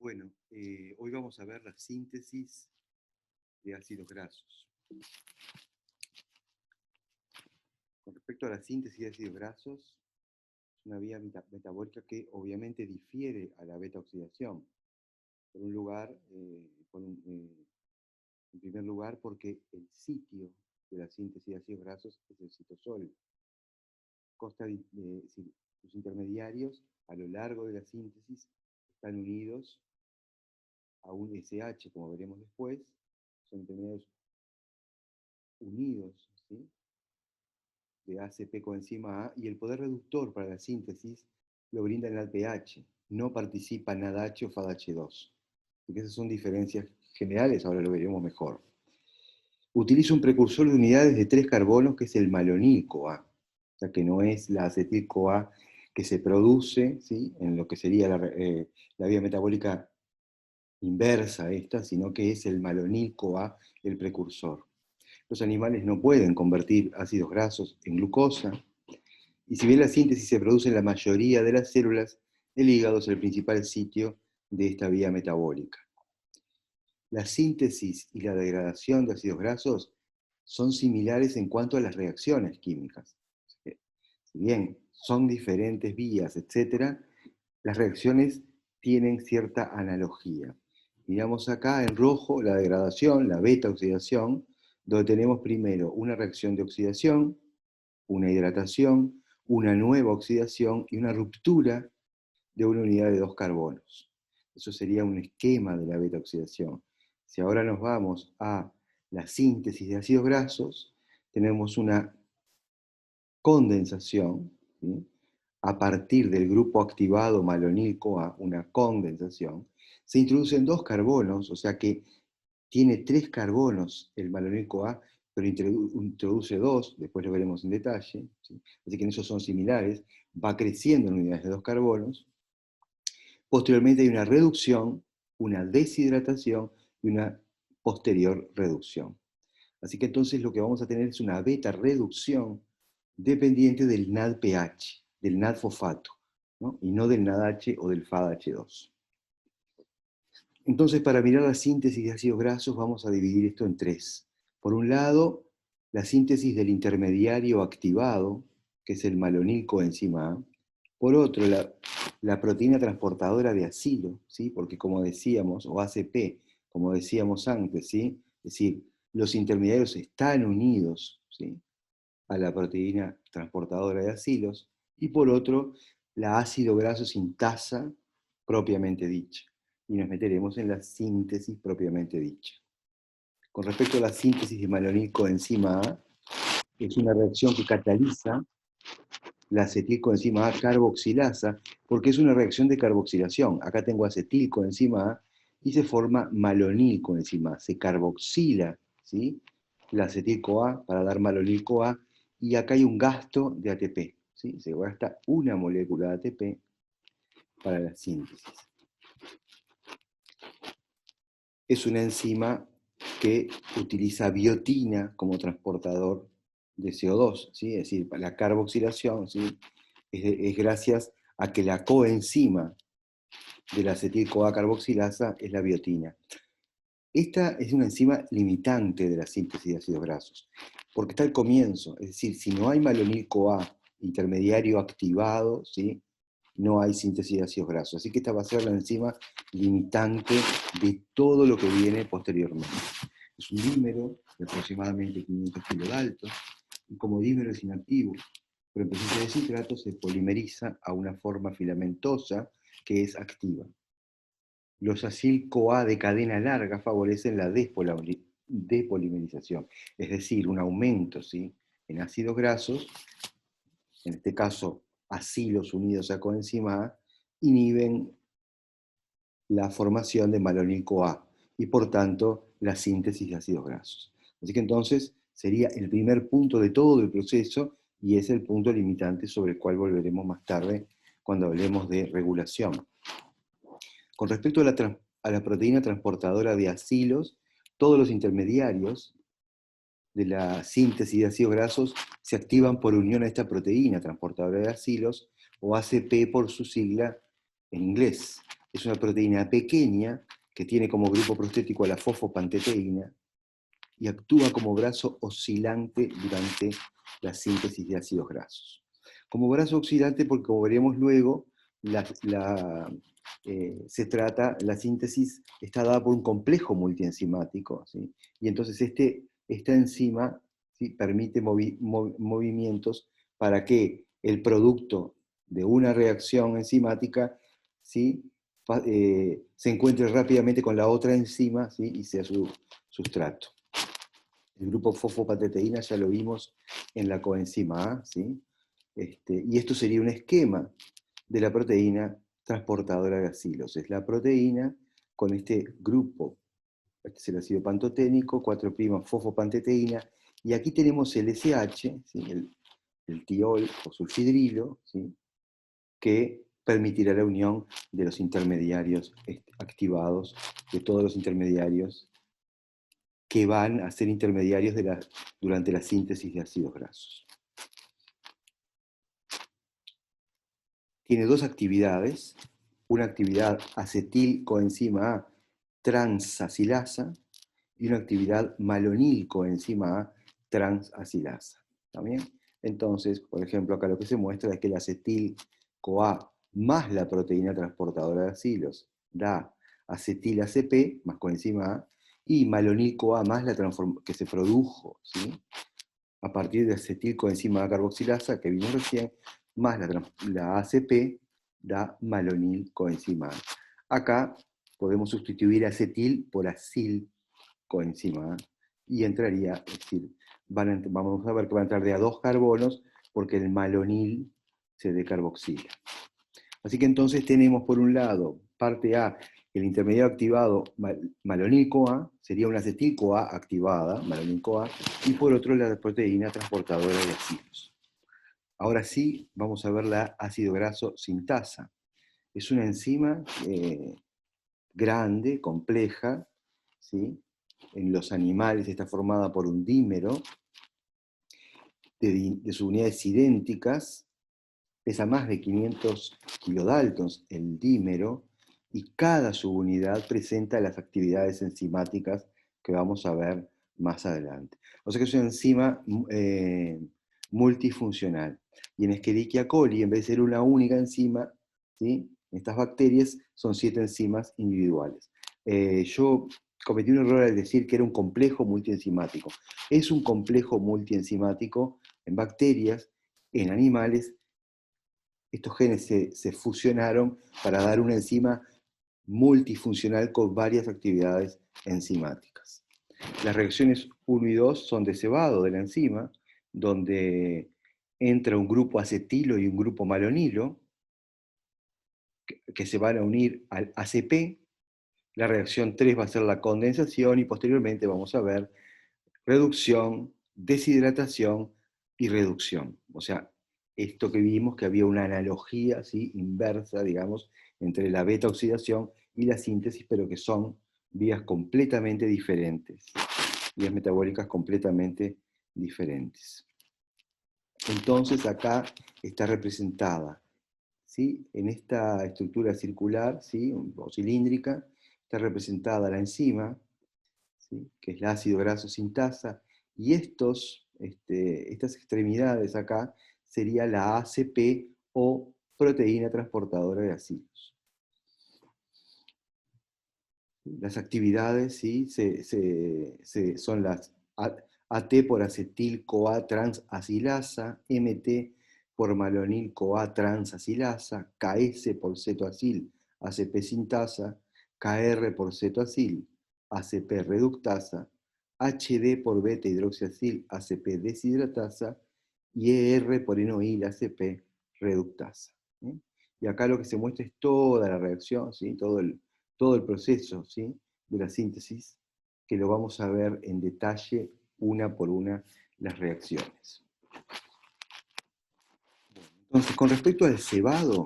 Bueno, hoy vamos a ver la síntesis de ácidos grasos. Con respecto a la síntesis de ácidos grasos, es una vía metabólica que obviamente difiere a la beta-oxidación. Por un lugar, en primer lugar, porque el sitio de la síntesis de ácidos grasos es el citosol. Consta de los intermediarios a lo largo de la síntesis están unidos a un SH, como veremos después, son intermediarios unidos, ¿sí?, de ACP coenzima A, y el poder reductor para la síntesis lo brinda el NADPH, no participa NADH o FADH2. Porque esas son diferencias generales, ahora lo veremos mejor. Utiliza un precursor de unidades de 3 carbonos que es el malonil-CoA, o sea que no es la acetil-CoA que se produce, ¿sí?, en lo que sería la vía metabólica inversa a esta, sino que es el malonil-CoA el precursor. Los animales no pueden convertir ácidos grasos en glucosa, y si bien la síntesis se produce en la mayoría de las células, el hígado es el principal sitio de esta vía metabólica. La síntesis y la degradación de ácidos grasos son similares en cuanto a las reacciones químicas. Si bien son diferentes vías, etc., las reacciones tienen cierta analogía. Miramos acá en rojo la degradación, la beta-oxidación, donde tenemos primero una reacción de oxidación, una hidratación, una nueva oxidación y una ruptura de una unidad de 2 carbonos. Eso sería un esquema de la beta-oxidación. Si ahora nos vamos a la síntesis de ácidos grasos, tenemos una condensación, ¿sí?, a partir del grupo activado malonil-CoA, una condensación, se introducen 2 carbonos, o sea que tiene 3 carbonos el malonil-CoA, pero introduce 2, después lo veremos en detalle, ¿sí? Así que en eso son similares, va creciendo en unidades de 2 carbonos. Posteriormente hay una reducción, una deshidratación y una posterior reducción. Así que entonces lo que vamos a tener es una beta-reducción dependiente del NADPH, del NAD-fosfato, ¿no?, y no del NADH o del FADH2. Entonces, para mirar la síntesis de ácidos grasos, vamos a dividir esto en 3. Por un lado, la síntesis del intermediario activado, que es el malonil-coenzima A. Por otro, la proteína transportadora de acilo, ¿sí?, porque como decíamos, o ACP, como decíamos antes, ¿sí?, es decir, los intermediarios están unidos, ¿sí?, a la proteína transportadora de acilos. Y por otro, la ácido graso sintasa propiamente dicha. Y nos meteremos en la síntesis propiamente dicha. Con respecto a la síntesis de malonil-coenzima A, es una reacción que cataliza la acetilcoenzima A carboxilasa, porque es una reacción de carboxilación. Acá tengo acetilcoenzima A y se forma malonil-coenzima A. Se carboxila, ¿sí?, la acetil-CoA para dar malonil-CoA, y acá hay un gasto de ATP, ¿sí? Se gasta una molécula de ATP para la síntesis. Es una enzima que utiliza biotina como transportador de CO2, ¿sí? Es decir, la carboxilación, ¿sí?, es gracias a que la coenzima de la acetil-CoA carboxilasa es la biotina. Esta es una enzima limitante de la síntesis de ácidos grasos, porque está al comienzo, es decir, si no hay malonil-CoA intermediario activado, ¿sí?, no hay síntesis de ácidos grasos. Así que esta va a ser la enzima limitante de todo lo que viene posteriormente. Es un dímero de aproximadamente 500 kilodaltos, y como dímero es inactivo, pero en presencia de citrato se polimeriza a una forma filamentosa que es activa. Los acil-CoA de cadena larga favorecen la depolimerización, es decir, un aumento, ¿sí?, en ácidos grasos, en este caso acilos unidos a coenzima A, inhiben la formación de malonil-CoA y por tanto la síntesis de ácidos grasos. Así que entonces sería el primer punto de todo el proceso y es el punto limitante sobre el cual volveremos más tarde cuando hablemos de regulación. Con respecto a la proteína transportadora de acilos, todos los intermediarios de la síntesis de ácidos grasos se activan por unión a esta proteína transportadora de acilos, o ACP por su sigla en inglés. es una proteína pequeña que tiene como grupo prostético a la fosfopanteteína y actúa como brazo oscilante durante la síntesis de ácidos grasos. Como brazo oscilante porque, como veremos luego, la síntesis está dada por un complejo multienzimático, ¿sí? Y entonces esta enzima, ¿sí?, permite movimientos para que el producto de una reacción enzimática, ¿sí?, se encuentre rápidamente con la otra enzima, ¿sí?, y sea su sustrato. El grupo fosfopanteteína ya lo vimos en la coenzima A, ¿sí? Y esto sería un esquema de la proteína transportadora de acilos. Es la proteína con este grupo, este es el ácido pantoténico, 4' fosfopanteteína, y aquí tenemos el SH, ¿sí?, el tiol o sulfidrilo, ¿sí?, que permitirá la unión de los intermediarios activados, de todos los intermediarios que van a ser intermediarios durante la síntesis de ácidos grasos. Tiene dos actividades, una actividad acetilcoenzima A transacilasa y una actividad malonilcoenzima A transacilasa. ¿Está bien? Entonces, por ejemplo, acá lo que se muestra es que el acetil-CoA más la proteína transportadora de acilos da acetil-ACP más coenzima A, y malonil-CoA más que se produjo, ¿sí?, a partir de acetilcoenzima A carboxilasa, que vimos recién, más la ACP, da malonilcoenzima A. Acá podemos sustituir acetil por acilcoenzima A, y entraría, es decir, vamos a ver que va a entrar de a dos carbonos, porque el malonil se decarboxila. Así que entonces tenemos, por un lado, parte A, el intermediario activado malonil-CoA, sería una acetil-CoA activada, malonil-CoA, y por otro la proteína transportadora de acilos. Ahora sí, vamos a ver la ácido graso sintasa. Es una enzima grande, compleja, ¿sí? En los animales está formada por un dímero de subunidades idénticas, pesa más de 500 kilodaltons el dímero, y cada subunidad presenta las actividades enzimáticas que vamos a ver más adelante. O sea que es una enzima multifuncional. Y en Escherichia coli, en vez de ser una única enzima, ¿sí?, en estas bacterias son 7 enzimas individuales. Yo cometí un error al decir que era un complejo multienzimático. Es un complejo multienzimático en bacterias, en animales. Estos genes se fusionaron para dar una enzima multifuncional con varias actividades enzimáticas. Las reacciones 1 y 2 son de cebado de la enzima, donde entra un grupo acetilo y un grupo malonilo, que se van a unir al ACP. La reacción 3 va a ser la condensación, y posteriormente vamos a ver reducción, deshidratación y reducción. O sea, esto que vimos, que había una analogía, ¿sí?, inversa, digamos, entre la beta-oxidación y la síntesis, pero que son vías completamente diferentes, vías metabólicas completamente diferentes. Entonces acá está representada, ¿sí?, en esta estructura circular, ¿sí?, o cilíndrica, está representada la enzima, ¿sí?, que es el ácido graso sintasa, y estas extremidades acá sería la ACP o proteína transportadora de acilos. Las actividades, ¿sí?, son las AT por acetil-CoA transacilasa, MT por malonil-CoA transacilasa, KS por cetoacil ACP sintasa, KR por cetoacil ACP reductasa, HD por beta-hidroxiacil ACP deshidratasa, y ER por enoil ACP reductasa. Y acá lo que se muestra es toda la reacción, ¿sí?, todo el proceso, ¿sí?, de la síntesis, que lo vamos a ver en detalle una por una las reacciones. Entonces, con respecto al cebado,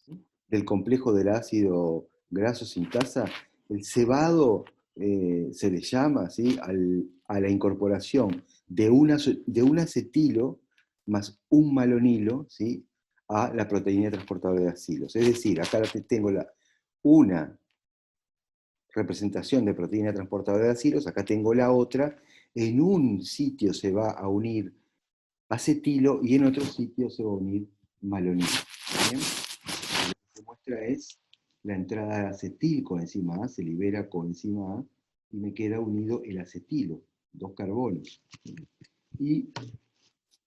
¿sí?, del complejo del ácido graso sintasa, el cebado se le llama, ¿sí?, a la incorporación de un acetilo más un malonilo, ¿sí?, a la proteína transportadora de acilos. Es decir, acá tengo una representación de proteína transportadora de acilos, acá tengo la otra, en un sitio se va a unir acetilo y en otro sitio se va a unir malonilo. ¿Bien? Lo que se muestra es la entrada de acetil coenzima A, se libera coenzima A y me queda unido el acetilo, 2 carbonos. Y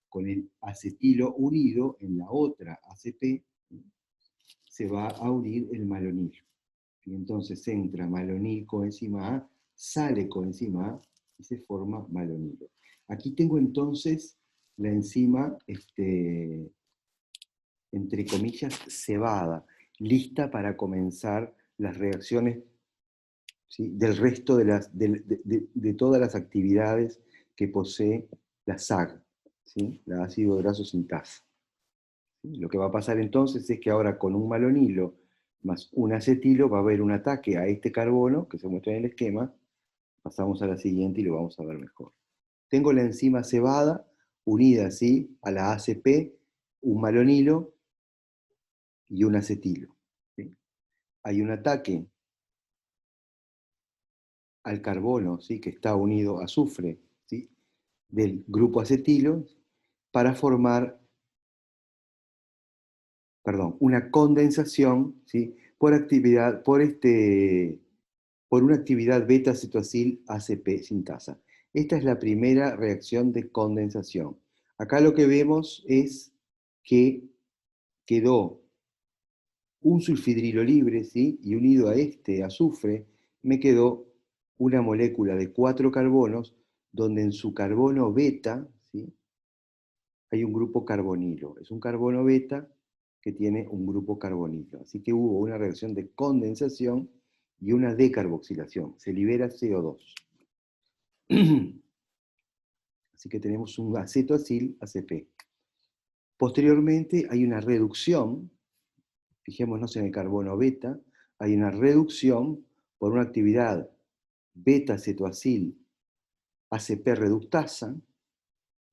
con el acetilo unido en la otra ACP se va a unir el malonilo. Y entonces entra malonil coenzima A, sale coenzima A y se forma malonilo. Aquí tengo entonces la enzima, entre comillas, cebada, lista para comenzar las reacciones, ¿sí?, del resto de todas las actividades que posee la SAG, ¿sí?, la ácido graso sintasa. Lo que va a pasar entonces es que ahora con un malonilo más un acetilo va a haber un ataque a este carbono que se muestra en el esquema. Pasamos a la siguiente y lo vamos a ver mejor. Tengo la enzima cebada unida así a la ACP, un malonilo y un acetilo. ¿Sí? Hay un ataque al carbono, ¿sí?, que está unido a azufre, ¿sí?, del grupo acetilo para formar, una condensación, ¿sí?, por una actividad beta-cetoacil ACP sintasa. Esta es la primera reacción de condensación. Acá lo que vemos es que quedó un sulfidrilo libre, ¿sí?, y unido a este azufre me quedó una molécula de 4 carbonos donde en su carbono beta, ¿sí?, hay un grupo carbonilo. Es un carbono beta que tiene un grupo carbonilo. Así que hubo una reacción de condensación y una decarboxilación. Se libera CO2. Así que tenemos un acetoacil ACP. Posteriormente hay una reducción, fijémonos en el carbono beta, hay una reducción por una actividad beta-cetoacil ACP reductasa,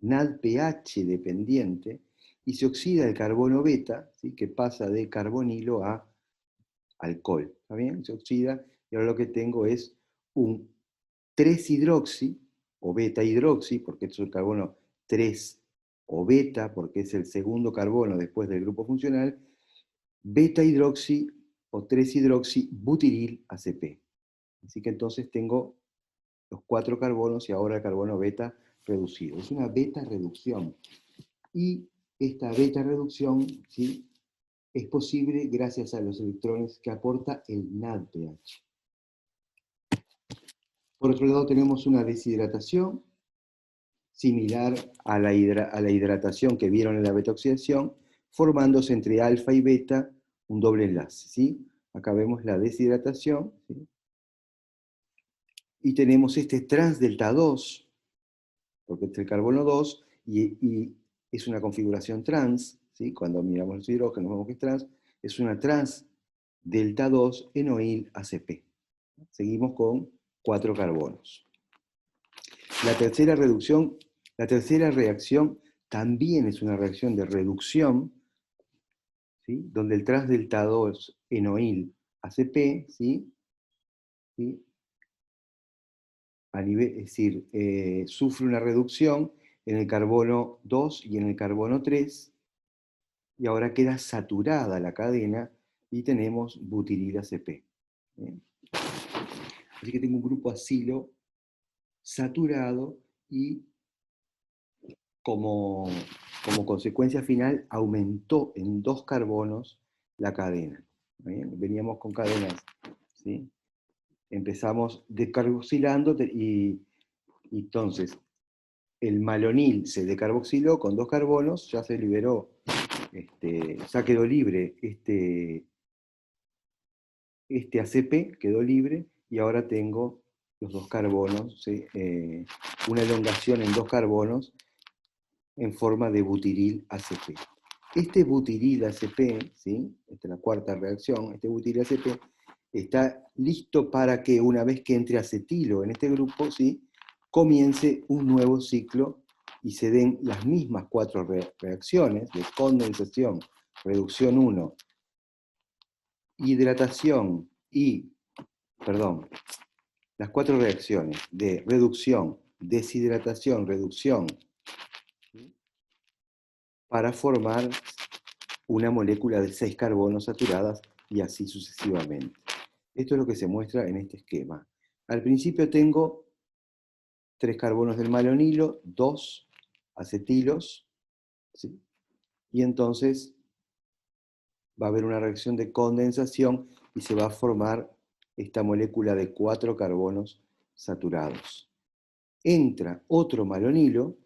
NADPH dependiente, y se oxida el carbono beta, ¿sí?, que pasa de carbonilo a alcohol. ¿Está bien? Se oxida y ahora lo que tengo es un 3-hidroxi o beta-hidroxi, porque esto es el carbono 3, o beta, porque es el segundo carbono después del grupo funcional, beta-hidroxi o 3-hidroxi butiril ACP. Así que entonces tengo los 4 carbonos y ahora el carbono beta reducido. Es una beta reducción. Y esta beta reducción, ¿sí?, es posible gracias a los electrones que aporta el NADPH. Por otro lado tenemos una deshidratación similar a la hidratación que vieron en la beta-oxidación, formándose entre alfa y beta un doble enlace, ¿sí? Acá vemos la deshidratación, ¿sí?, y tenemos este trans delta 2, porque es el carbono 2, y es una configuración trans, ¿sí?, cuando miramos los hidrógenos vemos que es trans, es una trans delta 2 enoil ACP. Seguimos con 4 carbonos. La tercera reacción también es una reacción de reducción, ¿sí?, donde el trans delta 2 enoil ACP, ¿sí?, ¿sí?, es decir, sufre una reducción en el carbono 2 y en el carbono 3, y ahora queda saturada la cadena y tenemos butiril ACP. ¿Bien? Así que tengo un grupo acilo saturado y como consecuencia final aumentó en 2 carbonos la cadena. ¿Bien? Veníamos con cadenas, ¿sí? Empezamos descarboxilando y entonces el malonil se decarboxiló con 2 carbonos, ya se liberó, ya quedó libre este ACP, quedó libre, y ahora tengo los 2 carbonos, ¿sí?, una elongación en 2 carbonos en forma de butiril ACP. Este butiril ACP, ¿sí?, esta es la cuarta reacción, este butiril ACP está listo para que una vez que entre acetilo en este grupo, ¿sí?, comience un nuevo ciclo y se den las mismas 4 reacciones de condensación reducción 1, hidratación las 4 reacciones de reducción, deshidratación, reducción, para formar una molécula de 6 carbonos saturadas y así sucesivamente. Esto es lo que se muestra en este esquema. Al principio tengo 3 carbonos del malonilo, 2 acetilos, ¿sí? Y entonces va a haber una reacción de condensación y se va a formar esta molécula de 4 carbonos saturados. Entra otro malonilo,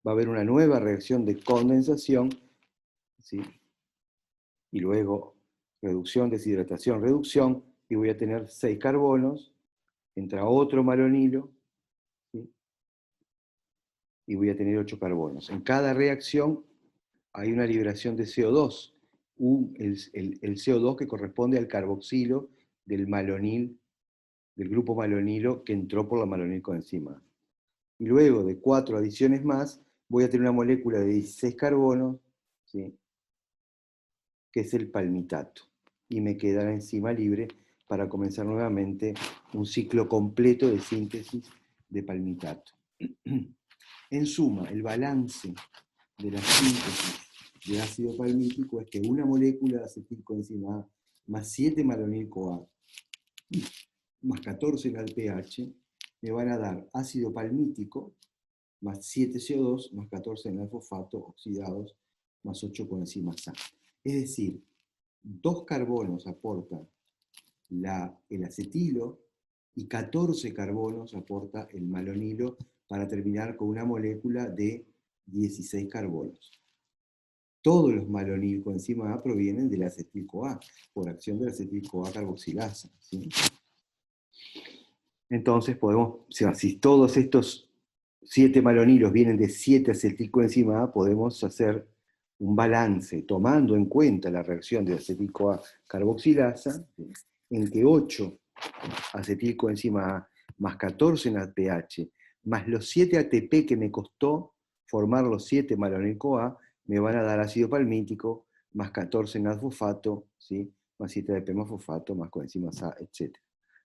va a haber una nueva reacción de condensación, ¿sí? Y luego reducción, deshidratación, reducción, y voy a tener 6 carbonos, entra otro malonilo, ¿sí? Y voy a tener 8 carbonos. En cada reacción hay una liberación de CO2, el CO2 que corresponde al carboxilo del malonil, del grupo malonilo que entró por la malonilcoenzima. Y luego de 4 adiciones más, voy a tener una molécula de 16 carbonos, ¿sí? Que es el palmitato. Y me queda la enzima libre para comenzar nuevamente un ciclo completo de síntesis de palmitato. En suma, el balance de la síntesis de ácido palmítico es que una molécula de acetilcoenzima A más 7 malonil-CoA más 14 en el pH me van a dar ácido palmítico más 7 CO2 más 14 en el fosfato oxidados más 8 coenzimas A. Es decir, 2 carbonos aporta el acetilo y 14 carbonos aporta el malonilo para terminar con una molécula de 16 carbonos. Todos los malonilcoenzima A provienen del acetil-CoA, por acción del acetil-CoA carboxilasa, ¿sí? Entonces podemos, si todos estos 7 malonilos vienen de 7 acetilcoenzima A, podemos hacer un balance tomando en cuenta la reacción de acetil-CoA carboxilasa, ¿sí? En que 8 acetilcoenzima A más 14 en APH, más los 7 ATP que me costó formar los 7 malonil-CoA, me van a dar ácido palmítico, más 14 en fosfato, ¿sí? Más 7 ATP más fosfato, más coenzimas A, etc.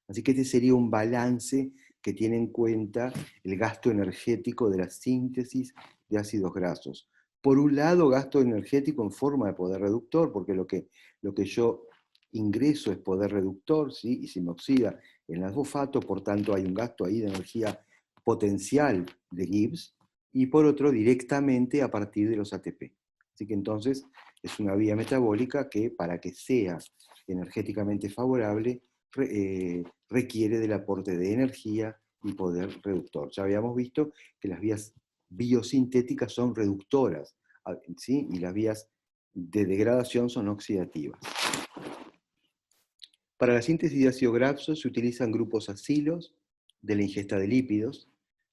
Así que este sería un balance que tiene en cuenta el gasto energético de la síntesis de ácidos grasos. Por un lado, gasto energético en forma de poder reductor, porque lo que yo ingreso es poder reductor, ¿sí? Y se me oxida en el fosfato, por tanto hay un gasto ahí de energía potencial de Gibbs, y por otro, directamente a partir de los ATP. Así que entonces es una vía metabólica que, para que sea energéticamente favorable, requiere del aporte de energía y poder reductor. Ya habíamos visto que las vías biosintéticas son reductoras, ¿sí? Y las vías de degradación son oxidativas. Para la síntesis de ácido graso se utilizan grupos acilos de la ingesta de lípidos,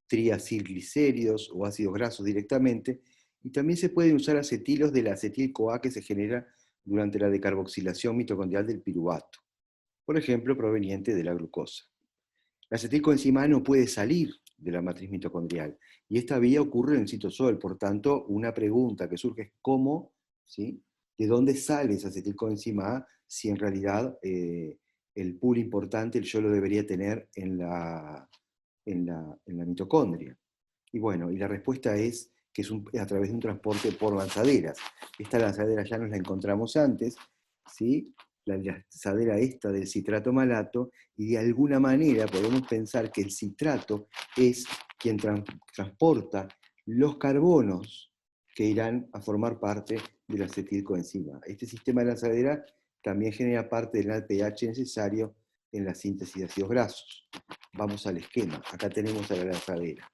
triacilglicéridos o ácidos grasos directamente, y también se pueden usar acetilos del acetil-CoA que se genera durante la decarboxilación mitocondrial del piruvato, por ejemplo, proveniente de la glucosa. La acetilcoenzima A no puede salir de la matriz mitocondrial, y esta vía ocurre en el citosol. Por tanto, una pregunta que surge es cómo, ¿sí? ¿De dónde sale esa acetilcoenzima A si en realidad el pool importante yo lo debería tener en la mitocondria? Y bueno, y la respuesta es que es a través de un transporte por lanzaderas. Esta lanzadera ya nos la encontramos antes, ¿sí? La lanzadera esta del citrato malato, y de alguna manera podemos pensar que el citrato es quien transporta los carbonos que irán a formar parte de la acetilcoenzima. Este sistema de lanzadera también genera parte del pH necesario en la síntesis de ácidos grasos. Vamos al esquema. Acá tenemos a la lanzadera.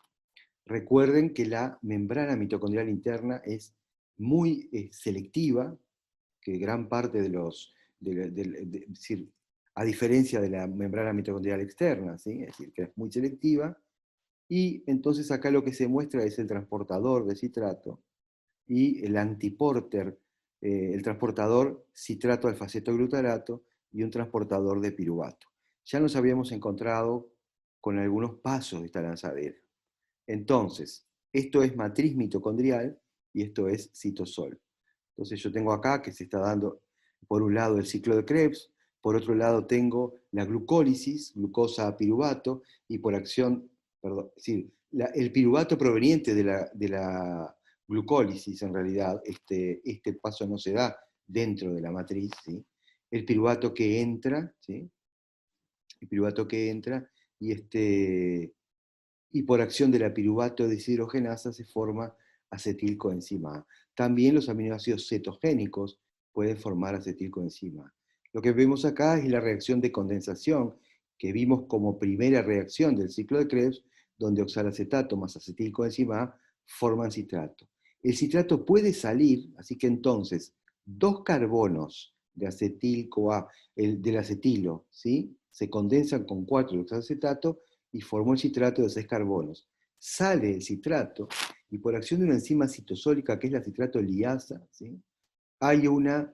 Recuerden que la membrana mitocondrial interna es muy selectiva, que gran parte de los, es decir, a diferencia de la membrana mitocondrial externa, ¿sí? Es decir, que es muy selectiva, y entonces acá lo que se muestra es el transportador de citrato y el antiporter, el transportador citrato alfa-cetoglutarato y un transportador de piruvato. Ya nos habíamos encontrado con algunos pasos de esta lanzadera. Entonces, esto es matriz mitocondrial y esto es citosol. Entonces yo tengo acá que se está dando, por un lado, el ciclo de Krebs, por otro lado tengo la glucólisis, glucosa a piruvato, y por acción, perdón, sí, el piruvato proveniente de la glucólisis, en realidad, este paso no se da dentro de la matriz, ¿sí? El piruvato que entra, ¿sí? El piruvato que entra, y, y por acción de la piruvato deshidrogenasa se forma acetilcoenzima A. También los aminoácidos cetogénicos pueden formar acetilcoenzima A. Lo que vemos acá es la reacción de condensación que vimos como primera reacción del ciclo de Krebs, donde oxalacetato más acetilcoenzima A forman citrato. El citrato puede salir, así que entonces 2 carbonos de acetil-CoA, del acetilo, ¿sí? Se condensan con 4 de oxalacetato y formó el citrato de 6 carbonos. Sale el citrato y por acción de una enzima citosólica que es la citrato liasa, ¿sí? hay una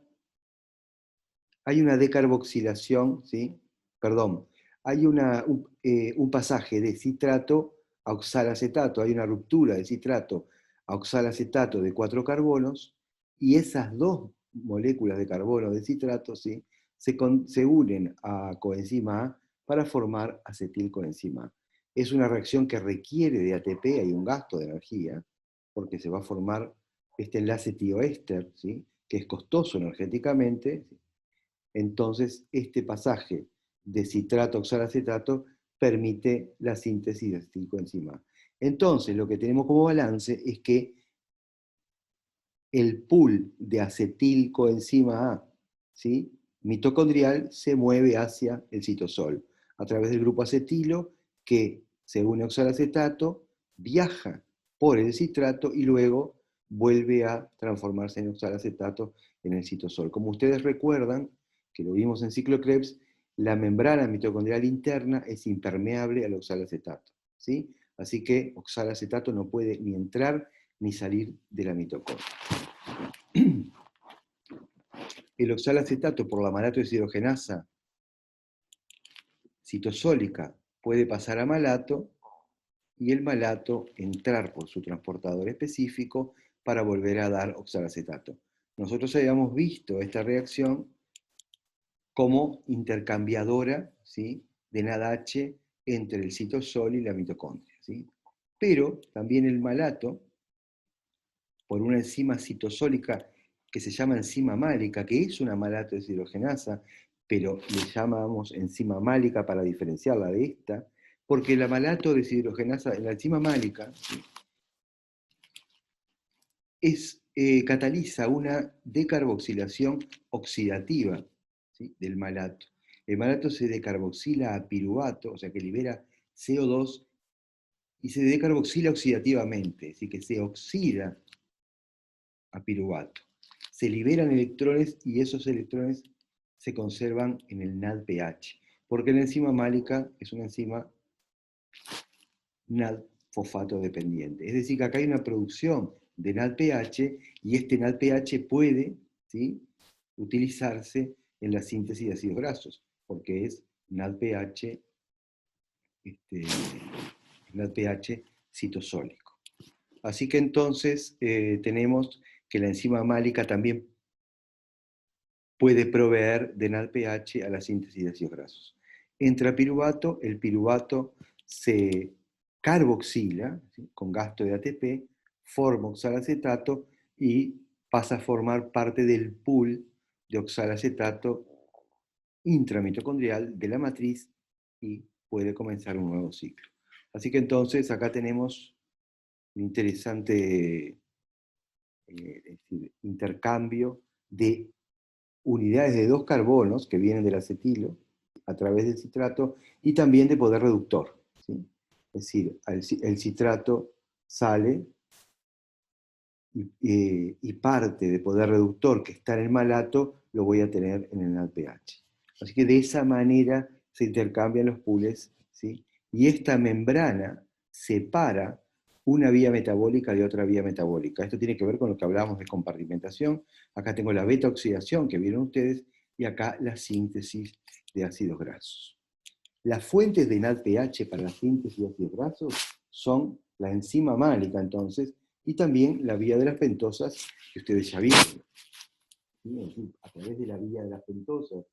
decarboxilación, ¿sí? Perdón, hay un pasaje de citrato a oxalacetato, hay una ruptura de citrato a oxalacetato de 4 carbonos, y esas 2 moléculas de carbono de citrato, ¿sí? se unen a coenzima A para formar acetilcoenzima A. Es una reacción que requiere de ATP, hay un gasto de energía, porque se va a formar este enlace tioéster, ¿sí? Que es costoso energéticamente. Entonces, este pasaje de citrato a oxalacetato permite la síntesis de acetilcoenzima A. Entonces, lo que tenemos como balance es que el pool de acetilcoenzima A, ¿sí? mitocondrial, se mueve hacia el citosol a través del grupo acetilo, que se une a oxalacetato, viaja por el citrato y luego vuelve a transformarse en oxalacetato en el citosol. Como ustedes recuerdan, que lo vimos en ciclo Krebs, la membrana mitocondrial interna es impermeable al oxalacetato, ¿sí? Así que oxalacetato no puede ni entrar ni salir de la mitocondria. El oxalacetato por la malato deshidrogenasa citosólica puede pasar a malato y el malato entrar por su transportador específico para volver a dar oxalacetato. Nosotros habíamos visto esta reacción como intercambiadora, ¿sí? de NADH entre el citosol y la mitocondria, ¿sí? Pero también el malato, por una enzima citosólica que se llama enzima málica, que es una malato deshidrogenasa, pero le llamamos enzima málica para diferenciarla de esta, porque la malato deshidrogenasa, la enzima málica, cataliza una decarboxilación oxidativa, ¿sí? del malato. El malato se decarboxila a piruvato, o sea que libera CO2, y se decarboxila oxidativamente, así que se oxida a piruvato. Se liberan electrones y esos electrones se conservan en el NADPH, porque la enzima málica es una enzima NAD-fosfato dependiente. Es decir, que acá hay una producción de NADPH y este NADPH puede, ¿sí? utilizarse en la síntesis de ácidos grasos, porque es NADPH, NADPH citosólico. Así que entonces tenemos que la enzima málica también puede proveer de NADPH a la síntesis de ácidos grasos. Entra piruvato, el piruvato se carboxila, ¿sí? con gasto de ATP, forma oxalacetato y pasa a formar parte del pool de oxalacetato intramitocondrial de la matriz y puede comenzar un nuevo ciclo. Así que entonces acá tenemos un interesante intercambio de unidades de 2 carbonos que vienen del acetilo a través del citrato y también de poder reductor, ¿sí? Es decir, el citrato sale y parte de poder reductor que está en el malato lo voy a tener en el NADPH. Así que de esa manera se intercambian los pools, ¿sí? Y esta membrana separa una vía metabólica de otra vía metabólica. Esto tiene que ver con lo que hablábamos de compartimentación. Acá tengo la beta oxidación que vieron ustedes y acá la síntesis de ácidos grasos. Las fuentes de NADPH para la síntesis de ácidos grasos son la enzima málica, entonces, y también la vía de las pentosas que ustedes ya vieron. ¿sí? Es decir, a través de la vía de las pentosas,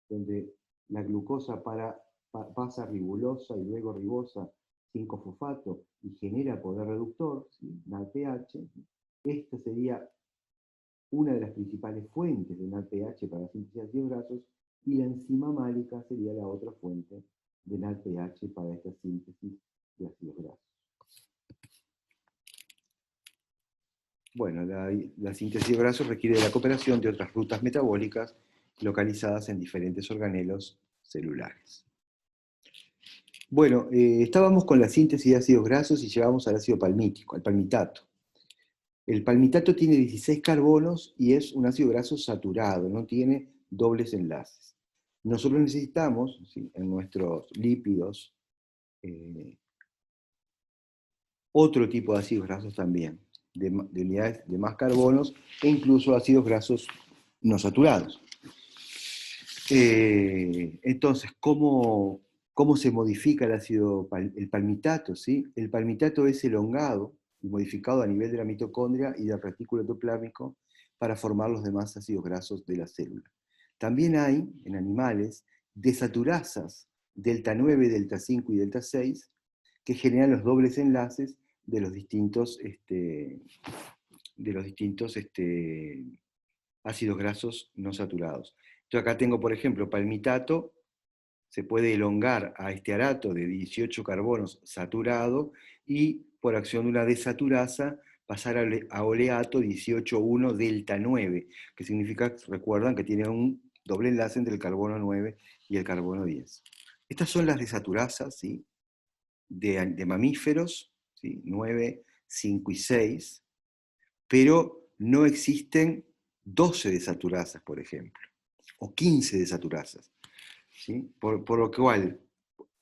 donde la glucosa pasa a ribulosa y luego ribosa 5-fosfato y genera poder reductor, ¿sí? NADPH. Esta sería una de las principales fuentes de NADPH para la síntesis de ácidos grasos, y la enzima málica sería la otra fuente de NADPH para esta síntesis de ácidos grasos. Bueno, la síntesis de grasos requiere de la cooperación de otras rutas metabólicas localizadas en diferentes organelos celulares. Bueno, estábamos con la síntesis de ácidos grasos y llegamos al ácido palmítico, al palmitato. El palmitato tiene 16 carbonos y es un ácido graso saturado, no tiene dobles enlaces. Nosotros necesitamos, ¿sí?, en nuestros lípidos, otro tipo de ácidos grasos también, de unidades de más carbonos e incluso ácidos grasos no saturados. Entonces, ¿cómo se modifica el palmitato? ¿Sí? El palmitato es elongado y modificado a nivel de la mitocondria y del retículo endoplámico para formar los demás ácidos grasos de la célula. También hay, en animales, desaturasas delta 9, delta 5 y delta 6 que generan los dobles enlaces de los distintos, ácidos grasos no saturados. Yo acá tengo, por ejemplo, palmitato, se puede elongar a este arato de 18 carbonos saturado y por acción de una desaturasa pasar a oleato 18,1 delta 9, que significa, recuerdan, que tiene un doble enlace entre el carbono 9 y el carbono 10. Estas son las desaturasas, ¿sí?, de mamíferos, ¿sí?, 9, 5 y 6, pero no existen 12 desaturasas, por ejemplo, o 15 desaturasas, ¿sí? Por lo cual,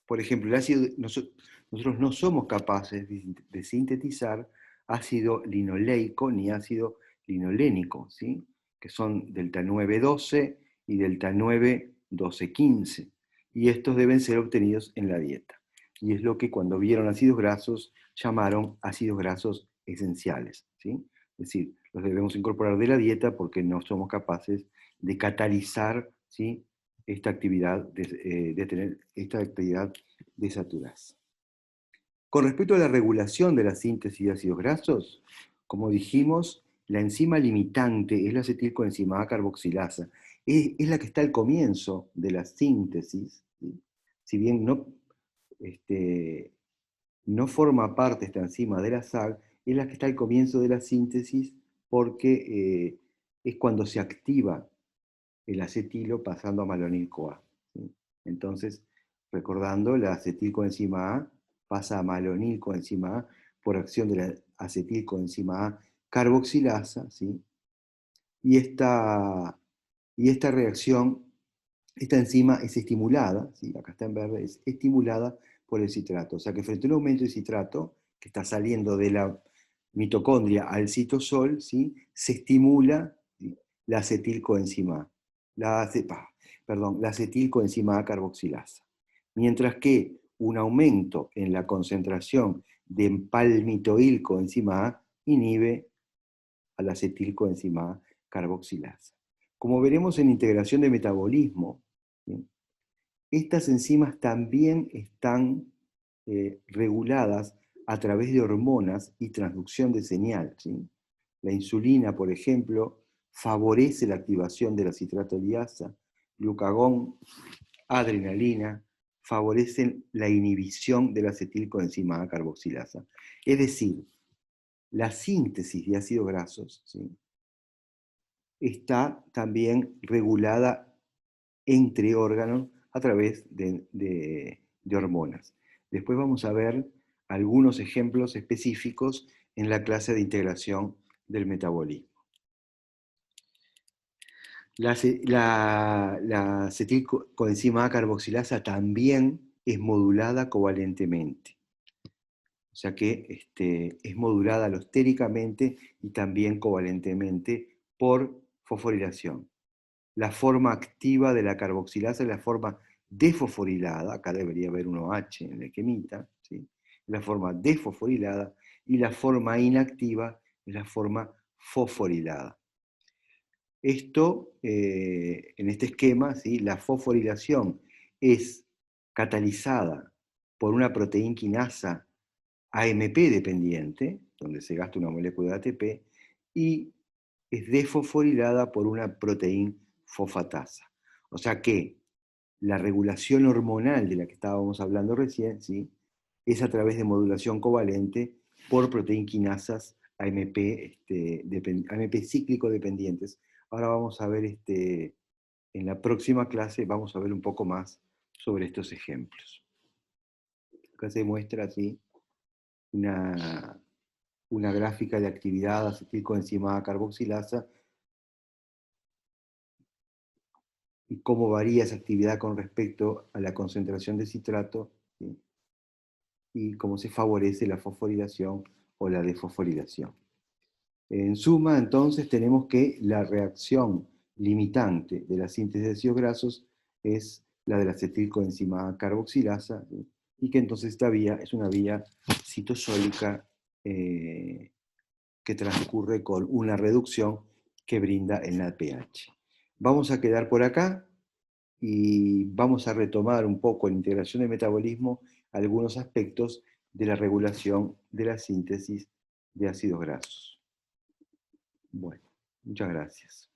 por ejemplo, el ácido, nosotros no somos capaces de sintetizar ácido linoleico ni ácido linolénico, ¿sí?, que son delta 9,12 y delta 9,12,15, y estos deben ser obtenidos en la dieta. Y es lo que cuando vieron ácidos grasos llamaron ácidos grasos esenciales, ¿sí? Es decir, los debemos incorporar de la dieta porque no somos capaces de catalizar, ¿sí?, esta actividad de tener esta actividad desaturasa. Con respecto a la regulación de la síntesis de ácidos grasos, como dijimos, la enzima limitante es la acetilcoenzima A carboxilasa. Es la que está al comienzo de la síntesis, ¿sí? Si bien no forma parte esta enzima de la SAG, es la que está al comienzo de la síntesis porque es cuando se activa el acetilo pasando a malonil-CoA, ¿sí? Entonces, recordando, la acetilcoenzima A pasa a malonil-coenzima A por acción de la acetilcoenzima A carboxilasa, ¿sí? Y esta reacción, esta enzima es estimulada, ¿sí?, acá está en verde, es estimulada por el citrato. O sea que frente a un aumento de citrato, que está saliendo de la mitocondria al citosol, ¿sí?, se estimula, ¿sí?, la acetilcoenzima A, la acetilcoenzima A carboxilasa. Mientras que un aumento en la concentración de palmitoilcoenzima A inhibe a la acetilcoenzima A carboxilasa. Como veremos en integración de metabolismo, ¿sí?, estas enzimas también están reguladas a través de hormonas y transducción de señal, ¿sí? La insulina, por ejemplo, favorece la activación de la citratoliasa, glucagón, adrenalina, favorecen la inhibición de la acetilcoenzima A carboxilasa. Es decir, la síntesis de ácidos grasos, ¿sí?, está también regulada entre órganos a través de hormonas. Después vamos a ver algunos ejemplos específicos en la clase de integración del metabolismo. La acetilcoenzima A carboxilasa también es modulada covalentemente. O sea que es modulada alostéricamente y también covalentemente por fosforilación. La forma activa de la carboxilasa es la forma desfosforilada, acá debería haber un OH en la esquemita, ¿sí?, la forma desfosforilada, y la forma inactiva es la forma fosforilada. Esto, en este esquema, ¿sí? La fosforilación es catalizada por una proteína quinasa AMP dependiente, donde se gasta una molécula de ATP, y es desfosforilada por una proteína fosfatasa. O sea que la regulación hormonal de la que estábamos hablando recién, ¿sí? Es a través de modulación covalente por proteína quinasas AMP, AMP cíclico dependientes. Ahora vamos a ver, en la próxima clase, vamos a ver un poco más sobre estos ejemplos. Acá se muestra así una, una gráfica de actividad acetilcoenzima carboxilasa y cómo varía esa actividad con respecto a la concentración de citrato, ¿sí? Y cómo se favorece la fosforilación o la desfosforilación. En suma, entonces, tenemos que la reacción limitante de la síntesis de ácidos grasos es la de la acetilcoenzima carboxilasa, ¿sí? Y que entonces esta vía es una vía citosólica que transcurre con una reducción que brinda el NADPH. Vamos a quedar por acá y vamos a retomar un poco en integración de metabolismo algunos aspectos de la regulación de la síntesis de ácidos grasos. Bueno, muchas gracias.